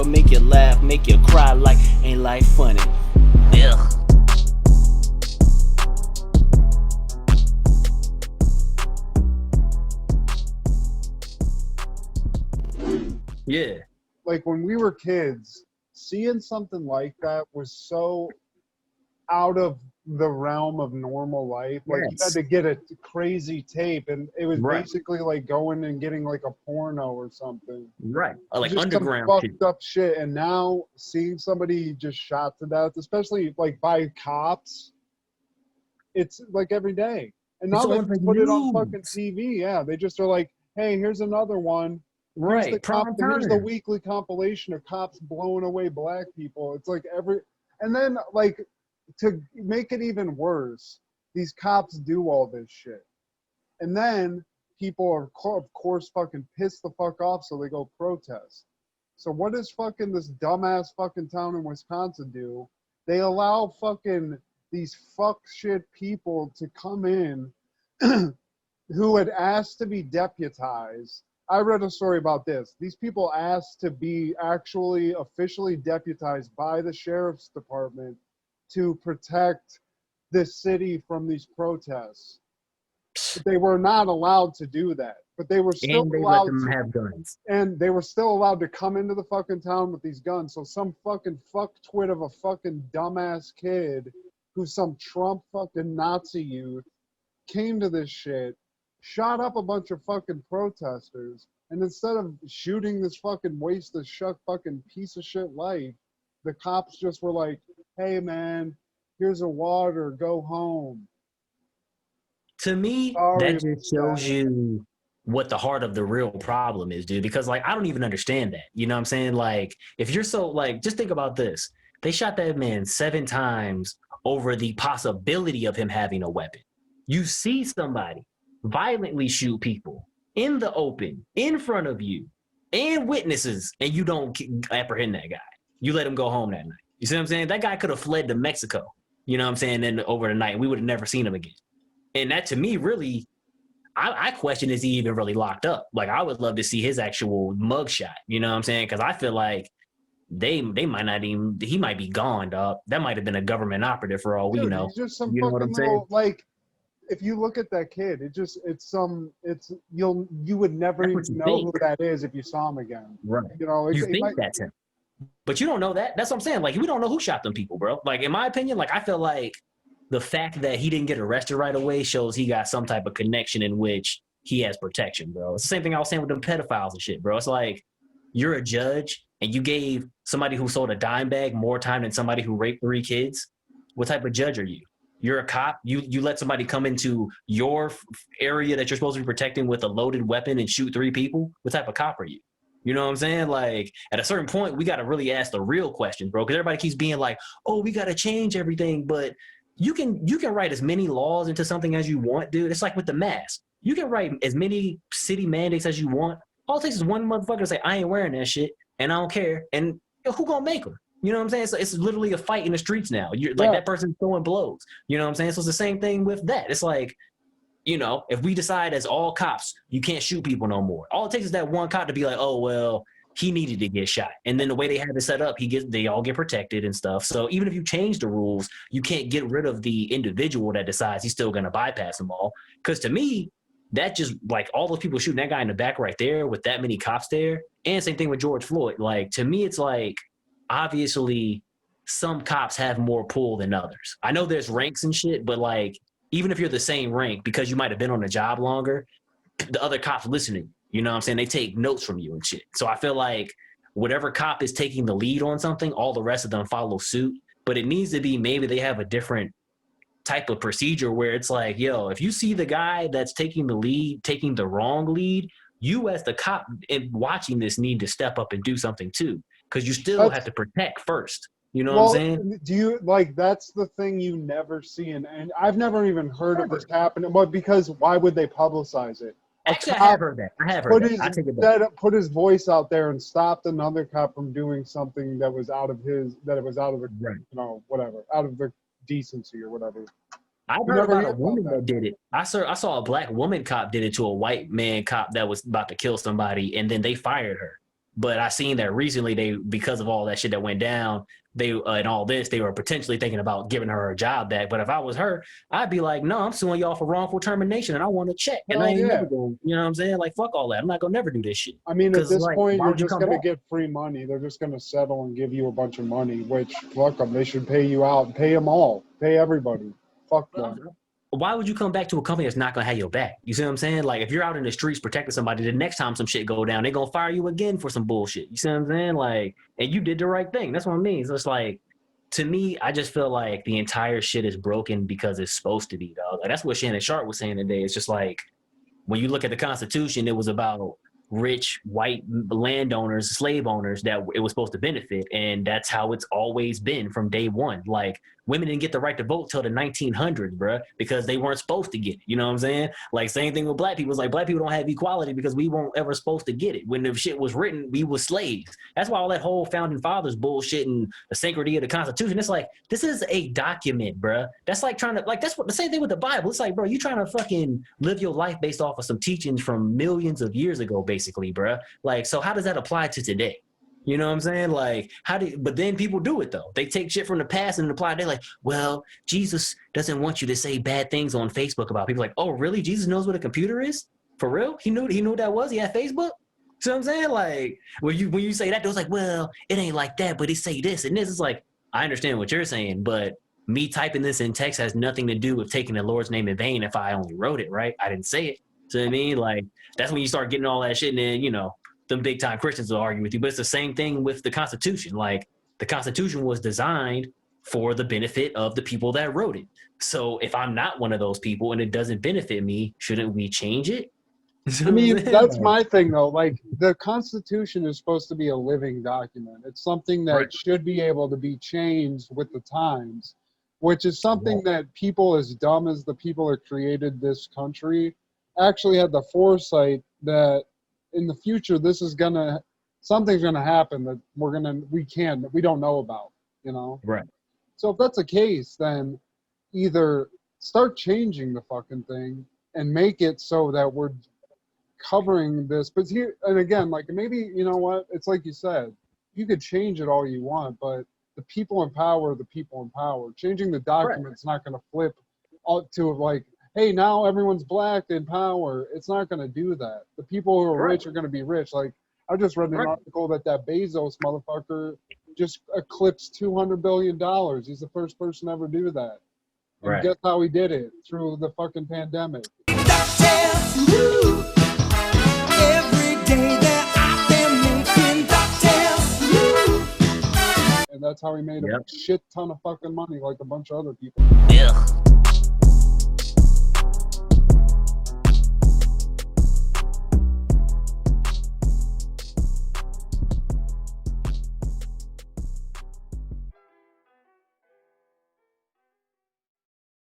or make you laugh, make you cry like Ain't Life Funny. Ugh. Yeah. Like when we were kids, seeing something like that was so out of the realm of normal life. Like you had to get a crazy tape, and it was basically like going and getting like a porno or something. Right. Or like just underground some fucked up shit. And now seeing somebody just shot to death, especially like by cops, it's like every day. And now they put it on fucking TV. Yeah, they just are like, hey, here's another one. Here's the weekly compilation of cops blowing away black people. It's like and then like to make it even worse, these cops do all this shit. And then people are of course fucking pissed the fuck off, so they go protest. So what does fucking this dumbass fucking town in Wisconsin do? They allow fucking these fuck shit people to come in who had asked to be deputized. I read a story about this. These people asked to be actually officially deputized by the sheriff's department to protect the city from these protests. But they were not allowed to do that. But they were still allowed to have guns. And they were still allowed to come into the fucking town with these guns. So some fucking fucktwit of a fucking dumbass kid who's some Trump fucking Nazi youth came to this shit, shot up a bunch of fucking protesters, and instead of shooting this fucking waste of fucking piece of shit life, the cops just were like, hey man, here's a water, go home. To me, that just shows you what the heart of the real problem is, dude, because like I don't even understand that. You know what I'm saying? Like if you're so like, just think about this. They shot that man 7 times over the possibility of him having a weapon. You see somebody violently shoot people in the open, in front of you, and witnesses, and you don't apprehend that guy. You let him go home that night. You see what I'm saying? That guy could have fled to Mexico, you know what I'm saying, then over the night. We would have never seen him again. And that to me really, I question, is he even really locked up? Like I would love to see his actual mugshot, you know what I'm saying? Because I feel like they might not even, he might be gone, dog. That might have been a government operative for all we know. He's just some you know what I'm saying? Like, if you look at that kid, you would never even know who that is if you saw him again. Right. You know, you think that's him, but you don't know that. That's what I'm saying. Like we don't know who shot them people, bro. Like in my opinion, like I feel like the fact that he didn't get arrested right away shows he got some type of connection in which he has protection, bro. It's the same thing I was saying with them pedophiles and shit, bro. It's like you're a judge and you gave somebody who sold a dime bag more time than somebody who raped 3 kids. What type of judge are you? You're a cop. You let somebody come into your area that you're supposed to be protecting with a loaded weapon and shoot 3 people. What type of cop are you? You know what I'm saying? Like at a certain point, we got to really ask the real questions, bro. Because everybody keeps being like, "Oh, we got to change everything," but you can write as many laws into something as you want, dude. It's like with the mask. You can write as many city mandates as you want. All it takes is one motherfucker to say, "I ain't wearing that shit," and I don't care. And who gonna make them? You know what I'm saying? So it's literally a fight in the streets now. You're like that person's throwing blows. You know what I'm saying? So it's the same thing with that. It's like, you know, if we decide as all cops, you can't shoot people no more. All it takes is that one cop to be like, oh, well, he needed to get shot. And then the way they have it set up, they all get protected and stuff. So even if you change the rules, you can't get rid of the individual that decides he's still going to bypass them all. Because to me, that just like all those people shooting that guy in the back right there with that many cops there. And same thing with George Floyd. Like, to me, it's like, obviously some cops have more pull than others. I know there's ranks and shit, but like, even if you're the same rank, because you might have been on the job longer, the other cops listening, you know what I'm saying? They take notes from you and shit. So I feel like whatever cop is taking the lead on something, all the rest of them follow suit. But it needs to be, maybe they have a different type of procedure where it's like, yo, if you see the guy that's taking the lead, taking the wrong lead, you as the cop watching this need to step up and do something too. Because you still have to protect first. You know what I'm saying? Do you, like, that's the thing you never see. And I've never even heard of this happening. But because why would they publicize it? Actually, I have heard that. I have heard that. I take it back. Put his voice out there and stopped another cop from doing something that was out of the, right. you know, whatever, out of the decency or whatever. I've heard about a woman that did it. I saw a black woman cop did it to a white man cop that was about to kill somebody, and then they fired her. But I seen that recently because of all that shit that went down, and all this, they were potentially thinking about giving her a job back. But if I was her, I'd be like, no, I'm suing y'all for wrongful termination, and I want a check. And I ain't never going, you know what I'm saying? Like, fuck all that. I'm not gonna never do this shit. I mean, at this point, why you're would you just come gonna back? get free money. They're just gonna settle and give you a bunch of money. Which, fuck them. They should pay you out and pay them all. Pay everybody. Fuck them. Why would you come back to a company that's not gonna have your back? You see what I'm saying? Like, if you're out in the streets protecting somebody, the next time some shit go down, they're gonna fire you again for some bullshit. You see what I'm saying? Like, and you did the right thing. That's what I mean. So it's like, to me, I just feel like the entire shit is broken because it's supposed to be, dog. Like, that's what Shannon Sharp was saying today. It's just like, when you look at the Constitution, it was about rich white landowners, slave owners that it was supposed to benefit. And that's how it's always been from day one. Like, women didn't get the right to vote till the 1900s, bruh, because they weren't supposed to get it. You know what I'm saying? Like, same thing with black people. It's like, black people don't have equality because we weren't ever supposed to get it. When the shit was written, we were slaves. That's why all that whole founding fathers bullshit and the sanctity of the Constitution, it's like, this is a document, bruh. That's like trying to, like, that's what the same thing with the Bible. It's like, bro, you trying to fucking live your life based off of some teachings from millions of years ago, basically, bruh. Like, so how does that apply to today? You know what I'm saying? Like, but then people do it though. They take shit from the past and apply. They're like, well, Jesus doesn't want you to say bad things on Facebook about people. Like, oh, really? Jesus knows what a computer is? For real? He knew what that was? He had Facebook? See what I'm saying? Like, when you say that, they're like, well, it ain't like that, but it say this and this. It's like, I understand what you're saying, but me typing this in text has nothing to do with taking the Lord's name in vain if I only wrote it, right? I didn't say it. So I mean, like, that's when you start getting all that shit, and then, you know, them big time Christians will argue with you. But it's the same thing with the Constitution. Like, the Constitution was designed for the benefit of the people that wrote it. So if I'm not one of those people and it doesn't benefit me, shouldn't we change it? I mean, that's my thing though. Like, the Constitution is supposed to be a living document. It's something that should be able to be changed with the times, which is something that people as dumb as the people that created this country actually had the foresight that in the future something's gonna happen that we don't know about, you know? Right. So if that's the case, then either start changing the fucking thing and make it so that we're covering this. But here, and again, like, maybe, you know what? It's like you said, you could change it all you want, but the people in power are the people in power. Changing the document's not going to flip to like, hey, now everyone's black in power. It's not going to do that. The people who are rich are going to be rich. Like, I just read an article that Bezos motherfucker just eclipsed $200 billion. He's the first person to ever do that. And guess how he did it? Through the fucking pandemic. And that's how he made a shit ton of fucking money, like a bunch of other people. Yeah.